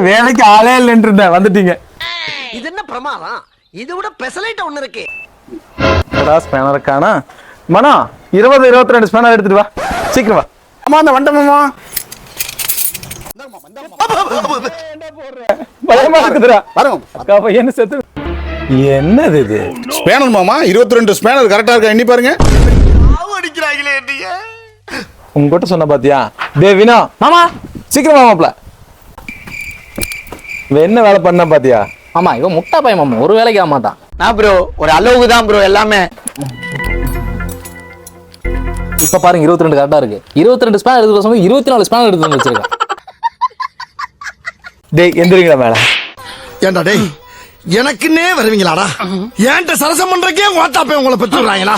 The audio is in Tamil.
வேலைக்கு ஆளே இல்லைன்னு வந்துட்டீங்க. இது என்ன பிரமாதம்? இது விட பெசலைட் ஒண்ணு இருக்கு. ஸ்பேனருக்கானா மனா 20-22 ஸ்பேனர் எடுத்துட்டு வா, சீக்கிரம் வா. ஆமா அந்த வண்டமாமா பயமா இருக்குதுடா. அக்கா பையன் செத்து. என்னது இது? ஸ்பேனர் மாமா 22 ஸ்பேனர் கரெக்டா இருக்கா எண்ணி பாருங்க. அடிக்கிறாங்களே நீங்க. உங்ககிட்ட சொன்ன பாத்தியா? வினா மாமா சீக்கிரம் மாமாப்ல. என்ன வேலை பண்ண பாத்தியா? ஆமா இவன் முட்டா பையன் மாமா, ஒரு வேலைக்கு ஆக மாட்டான். நான் ப்ரோ ஒரு அளவுக்கு தான் ப்ரோ எல்லாமே. இப்ப பாருங்க 22 கரெக்டா இருக்கு. 22 ஸ்பேனர் எடுத்து சொன்னா 24 ஸ்பேனர் எடுத்து வந்து வச்சிருக்கேன். டேய் எந்திரிங்களா மேல. ஏண்டா டேய் எனக்குன்னே வருவீங்களாடா? ஏன்ட்ட சரசம் பண்றக்கே ஓட்டாப்பே உங்களை பெற்றுறாங்களா?